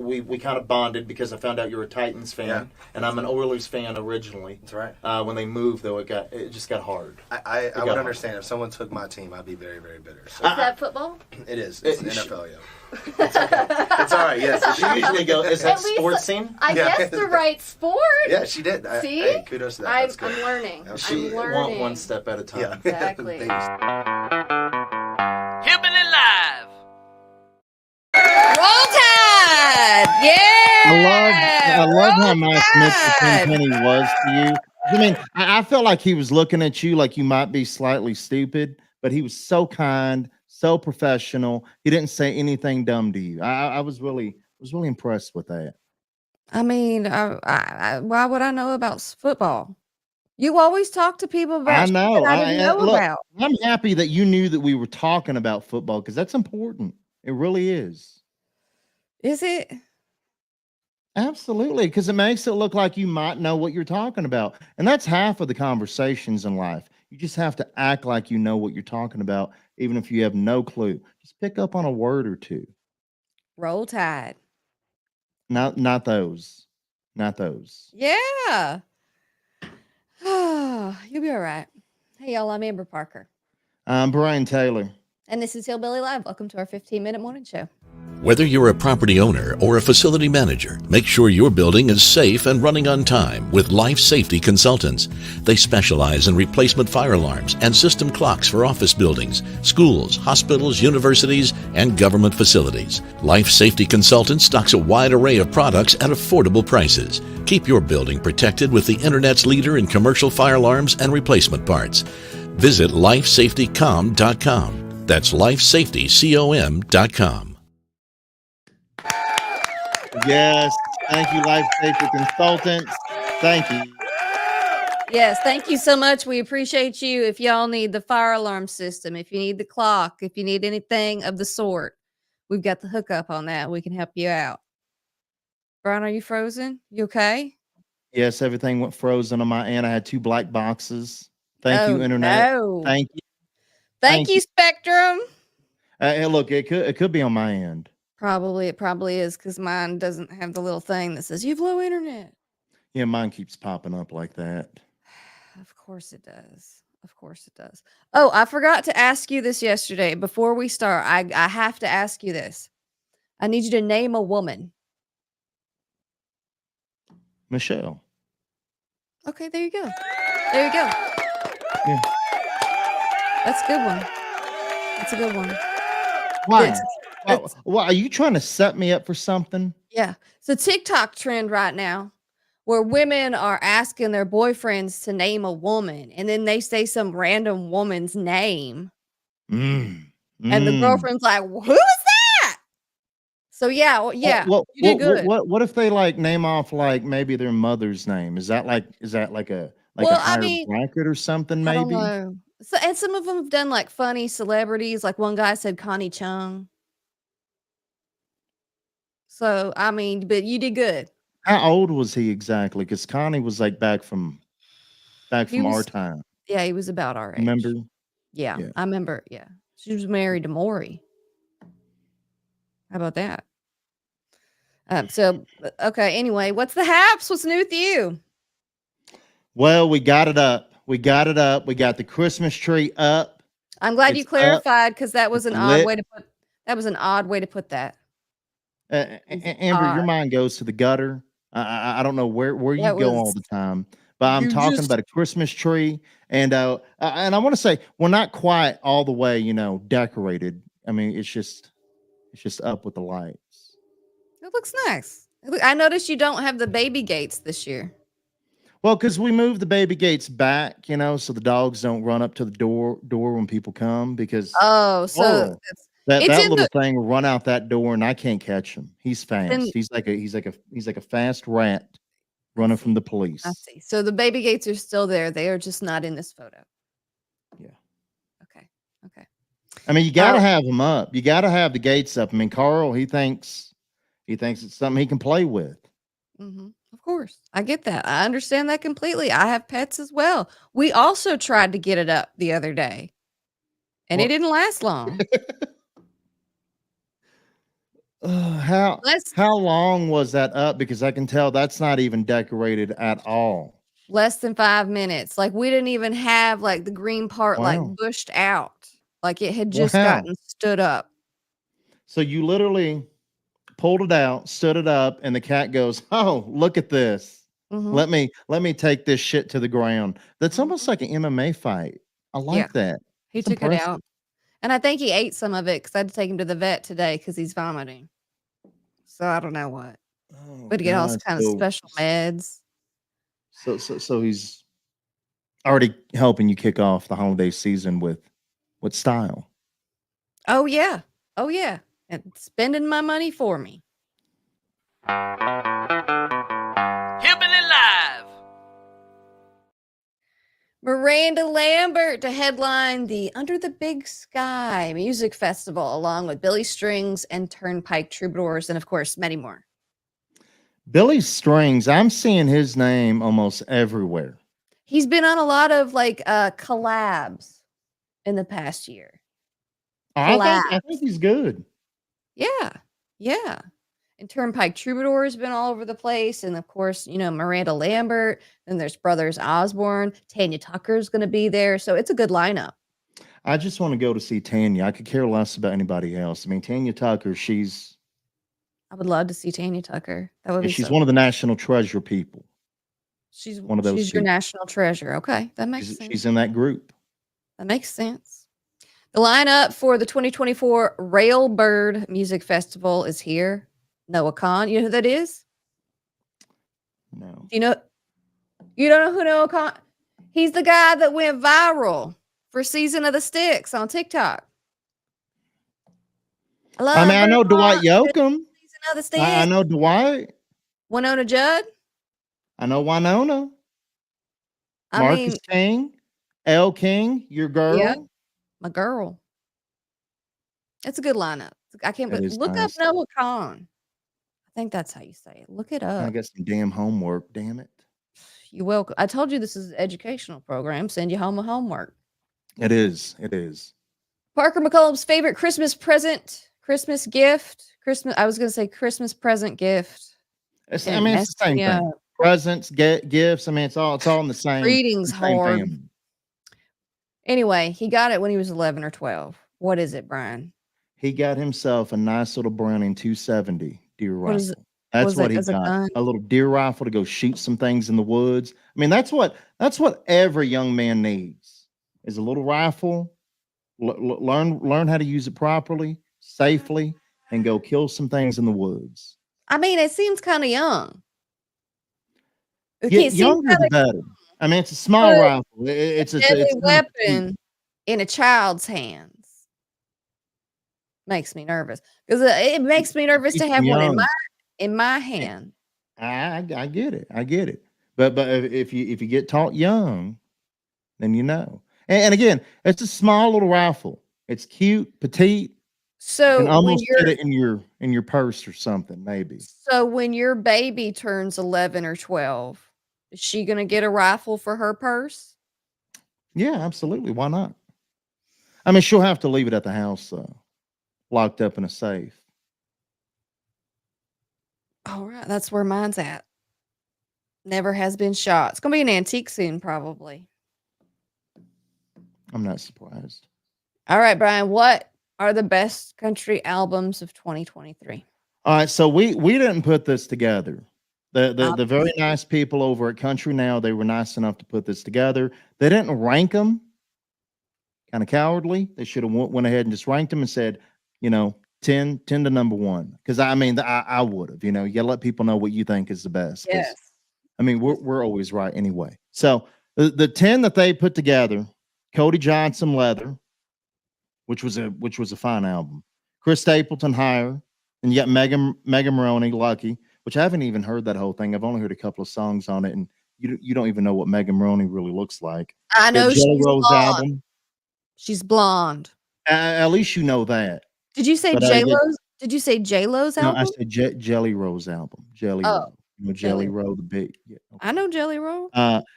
we kind of bonded because I found out you were a Titans fan, and I'm an Oilers fan originally. That's right. When they moved, though, it just got hard. I would understand if someone took my team, I'd be very, very bitter. So. Is that football? It is. It's the NFL, yeah. It's okay. It's all right. Yes. She usually go. Is that sports scene? I guess the right sport. Yeah, she did. See? Hey, kudos to that. I'm learning. She went one step at a time. Yeah. Exactly. Hillbilly Live. Roll Tide! Yeah! I love how nice Mr. Penny was to you. I mean, I felt like he was looking at you like you might be slightly stupid, but he was so kind, so professional. He didn't say anything dumb to you. I was really impressed with that. I mean, why would I know about football? You always talk to people about I know. shit I didn't know look, about. I'm happy that you knew that we were talking about football because that's important. It really is. Is it? Absolutely, because it makes it look like you might know what you're talking about. And that's half of the conversations in life. You just have to act like you know what you're talking about, even if you have no clue. Just pick up on a word or two. Roll Tide. Not those. Not those. Yeah. You'll be all right. Hey, y'all, I'm Amber Parker. I'm Brian Taylor. And this is Hillbilly Live. Welcome to our 15-minute morning show. Whether you're a property owner or a facility manager, make sure your building is safe and running on time with Life Safety Consultants. They specialize in replacement fire alarms and system clocks for office buildings, schools, hospitals, universities, and government facilities. Life Safety Consultants stocks a wide array of products at affordable prices. Keep your building protected with the Internet's leader in commercial fire alarms and replacement parts. Visit lifesafetycom.com. That's lifesafetycom.com. Yes. Thank you, Life Safety Consultants. Thank you. Yes, thank you so much. We appreciate you. If y'all need the fire alarm system, if you need the clock, if you need anything of the sort, we've got the hookup on that. We can help you out. Brian, are you frozen? You okay? Yes, everything went frozen on my end. I had 2 black boxes. Thank you, Internet. No. Thank you. Thank you, Spectrum. Hey, look, it could be on my end. It probably is because mine doesn't have the little thing that says you've low internet. Yeah, mine keeps popping up like that. Of course it does. Of course it does. Oh, I forgot to ask you this yesterday. Before we start, I have to ask you this. I need you to name a woman. Michelle. Okay, there you go. There you go. Yeah. That's a good one. That's a good one. Why? Well, are you trying to set me up for something? Yeah. It's a TikTok trend right now where women are asking their boyfriends to name a woman and then they say some random woman's name. And the girlfriend's like, who is that? So yeah, you did good. What if they like name off like maybe their mother's name? Is that like a higher bracket or something? Maybe. I don't know. So, and some of them have done like funny celebrities. Like one guy said Connie Chung. So I mean, but you did good. How old was he exactly? Because Connie was like back from our time. Yeah, he was about our age. Remember? Yeah, I remember. Yeah, she was married to Maury. How about that? Okay. Anyway, what's the haps? What's new with you? Well, we got it up. We got the Christmas tree up. I'm glad you clarified because that was an odd way to put. That was an odd way to put that. Amber, your mind goes to the gutter. I don't know where you go all the time, but I'm talking about a Christmas tree, and I want to say we're not quite all the way, decorated. I mean, it's just up with the lights. It looks nice. I noticed you don't have the baby gates this year. Well, because we moved the baby gates back, so the dogs don't run up to the door when people come. Because that little thing will run out that door, and I can't catch him. He's fast. He's like a fast rat running from the police. I see. So the baby gates are still there. They are just not in this photo. Yeah. Okay. I mean, you got to have them up. You got to have the gates up. I mean, Carl, he thinks it's something he can play with. Mm-hmm. Of course. I get that. I understand that completely. I have pets as well. We also tried to get it up the other day, and it didn't last long. How Less how long was that up? Because I can tell that's not even decorated at all. less than 5 minutes. Like we didn't even have like the green part like Wow. bushed out. Like it had just Wow. gotten stood up. So you literally pulled it out, stood it up, and the cat goes, "Oh, look at this. Mhm. Let me take this shit to the ground." That's almost Mhm. like an MMA fight. I Yeah. like that. He It's took it impressive. out. And I think he ate some of it because I had to take him to the vet today because he's vomiting. So I don't know what. Oh But to get all God. kind of special meds. So he's already helping you kick off the holiday season with style. Oh yeah. Oh yeah. And spending my money for me. Hillbilly Live. Miranda Lambert to headline the Under the Big Sky Music Festival, along with Billy Strings and Turnpike Troubadours, and of course, many more. Billy Strings, I'm seeing his name almost everywhere. He's been on a lot of like collabs in the past year. I think he's good. Yeah. Yeah. And Turnpike Troubadour has been all over the place. And of course, Miranda Lambert. Then there's Brothers Osborne. Tanya Tucker's going to be there. So it's a good lineup. I just want to go to see Tanya. I could care less about anybody else. I mean, Tanya Tucker, I would love to see Tanya Tucker. That would be she's so one of the national treasure people. She's One of those she's your people. national treasure. Okay. That makes sense. She's in that group. That makes sense. The lineup for the 2024 Railbird Music Festival is here. Noah Khan. You know who that is? No. You don't know who Noah Khan? He's the guy that went viral for Season of the Sticks on TikTok. I know Dwight Yoakam. Season of the Sticks. I know Dwight. Winona Judd. I know Winona. Marcus King. L. King, your girl. Yeah, my girl. It's a good lineup. I can't believe. Look up Noah Khan. I think that's how you say it. Look it up. I got some damn homework. Damn it. You're welcome. I told you this is an educational program. Send you home with homework. It is. It is. Parker McCollum's favorite Christmas present, Christmas gift, I was going to say Christmas present gift. It's the same thing. Presents, gifts. I mean, it's all in the same. Greetings, hard. family. Anyway, he got it when he was 11 or 12. What is it, Brian? He got himself a nice little Browning 270 deer rifle. That's what he got. A little deer rifle to go shoot some things in the woods. I mean, that's what every young man needs is a little rifle. Learn how to use it properly, safely, and go kill some things in the woods. I mean, it seems kind of young. Younger the better. I mean, it's a small rifle. It's a deadly weapon in a child's hands. Makes me nervous because it makes me nervous to have one in my hand. I get it. But if you get taught young, then you know. And again, it's a small little rifle. It's cute, petite. So you can almost put it in your purse or something, maybe. So when your baby turns 11 or 12, is she gonna get a rifle for her purse? Yeah, absolutely. Why not? I mean, she'll have to leave it at the house, locked up in a safe. All right, that's where mine's at. Never has been shot. It's gonna be an antique soon, probably. I'm not surprised. All right, Brian, what are the best country albums of 2023? All right, so we didn't put this together. The very nice people over at Country Now, they were nice enough to put this together. They didn't rank them. Kind of cowardly. They should have went ahead and just ranked them and said, 10 to number 1. Because I mean, I would have. You gotta let people know what you think is the best. Yes. I mean, we're always right anyway. So the 10 that they put together: Cody Johnson, Leather, which was a fine album. Chris Stapleton, Higher, and you got Megan Maroney, Lucky, which I haven't even heard that whole thing. I've only heard a couple of songs on it, and you don't even know what Megan Maroney really looks like. I know she's Jelly Roll's blonde. album. She's blonde. At least you know that. Did you say J-Lo's? Did you say J-Lo's album? No, I said Jelly Roll's album. Jelly Roll. Jelly Roll, the big. Yeah, okay. I know Jelly Roll.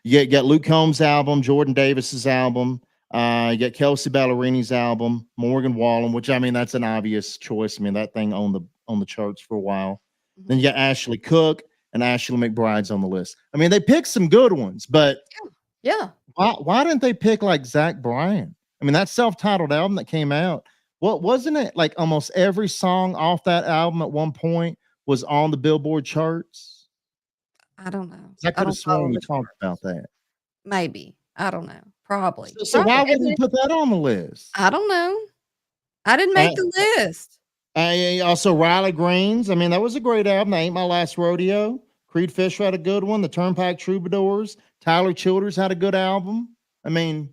You got Luke Combs' album, Jordan Davis's album. You got Kelsey Ballerini's album, Morgan Wallen, which I mean that's an obvious choice. I mean that thing owned on the charts for a while. Then you got Ashley Cook and Ashley McBride's on the list. I mean, they picked some good ones, but Yeah. why didn't they pick like Zach Bryan? I mean, that self-titled album that came out, what wasn't it like almost every song off that album at one point was on the Billboard charts? I don't know. I could have sworn we talked about that. Maybe. I don't know. Probably. So why wouldn't you put that on the list? I don't know. I didn't make the list. Also, Riley Green's. I mean, that was a great album. That Ain't My Last Rodeo. Creed Fisher had a good one. The Turnpike Troubadours. Tyler Childers had a good album. I mean,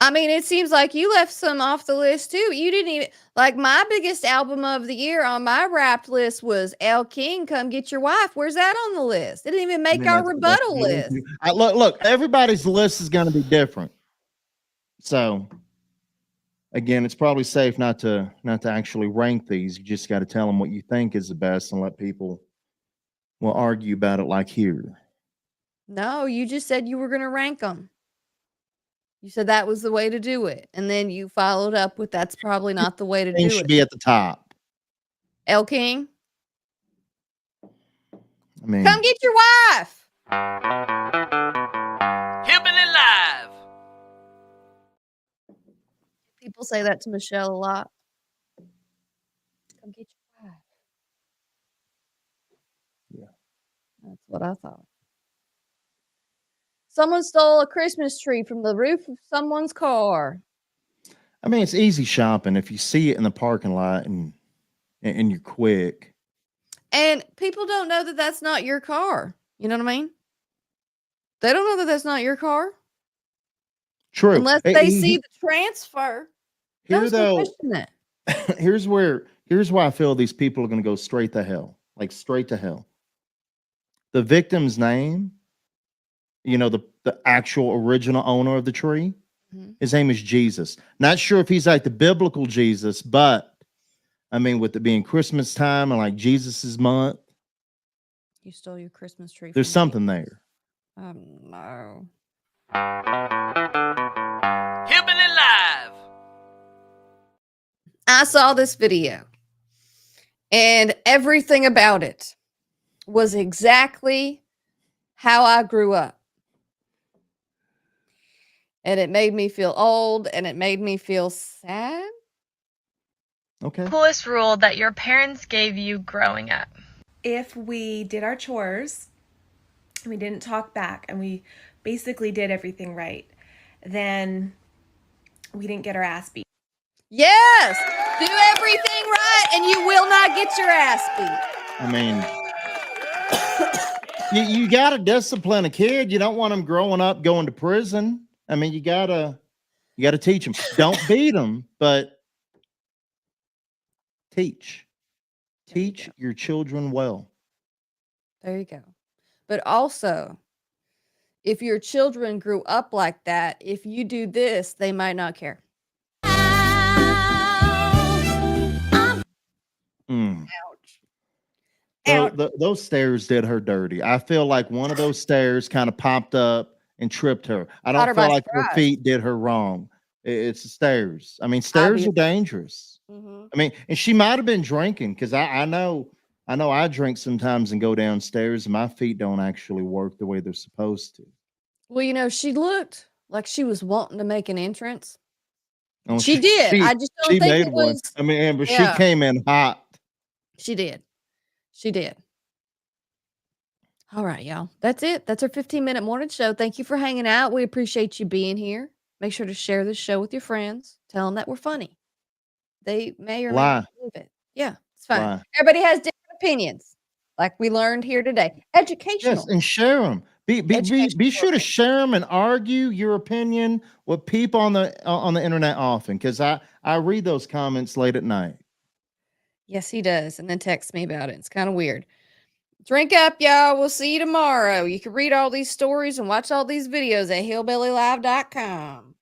it seems like you left some off the list too. You didn't even like my biggest album of the year on my Wrapped list was Elle King, Come Get Your Wife. Where's that on the list? It didn't even make our rebuttal list. Look, everybody's list is going to be different. So again, it's probably safe not to actually rank these. You just got to tell them what you think is the best and let people argue about it like here. No, you just said you were going to rank them. You said that was the way to do it. And then you followed up with that's probably not the way to do it. Should be at the top. Elle King. I mean, Come Get Your Wife. Hillbilly Live. People say that to Michelle a lot. Come get your wife. Yeah. That's what I thought. Someone stole a Christmas tree from the roof of someone's car. I mean, it's easy shopping if you see it in the parking lot and you're quick. And people don't know that that's not your car. You know what I mean? They don't know that that's not your car. True. Unless they see the transfer. Here though, question that. here's why I feel these people are going to go straight to hell. Like straight to hell. The victim's name, the actual original owner of the tree, his name is Jesus. Not sure if he's like the biblical Jesus, but I mean, with it being Christmas time and like Jesus's month, You stole your Christmas tree. there's something there. No. Hillbilly Live. I saw this video and everything about it was exactly how I grew up. And it made me feel old and it made me feel sad. Okay. Coolest rule that your parents gave you growing up? If we did our chores and we didn't talk back and we basically did everything right, then we didn't get our ass beat. Yes, do everything right and you will not get your ass beat. I mean, you got to discipline a kid. You don't want them growing up going to prison. I mean, you gotta teach them. Don't beat them, but teach your children well. There you go. But also, if your children grew up like that, if you do this, they might not care. Ouch. Those stairs did her dirty. I feel like one of those stairs kind of popped up and tripped her. I don't feel like her feet did her wrong. It's the stairs. I mean, stairs are dangerous. I mean, and she might have been drinking because I know I drink sometimes and go downstairs and my feet don't actually work the way they're supposed to. Well, she looked like she was wanting to make an entrance. Oh, she did. I just don't think it was. I mean, Amber, she came in hot. She did. All right, y'all. That's it. That's our 15-minute morning show. Thank you for hanging out. We appreciate you being here. Make sure to share this show with your friends. Tell them that we're funny. They may or may not believe it. Yeah, it's fine. Everybody has different opinions, like we learned here today. Educational. Yes, and share them. Be sure to share them and argue your opinion with people on the internet often, because I read those comments late at night. Yes, he does, and then text me about it. It's kind of weird. Drink up, y'all. We'll see you tomorrow. You can read all these stories and watch all these videos at hillbillylive.com.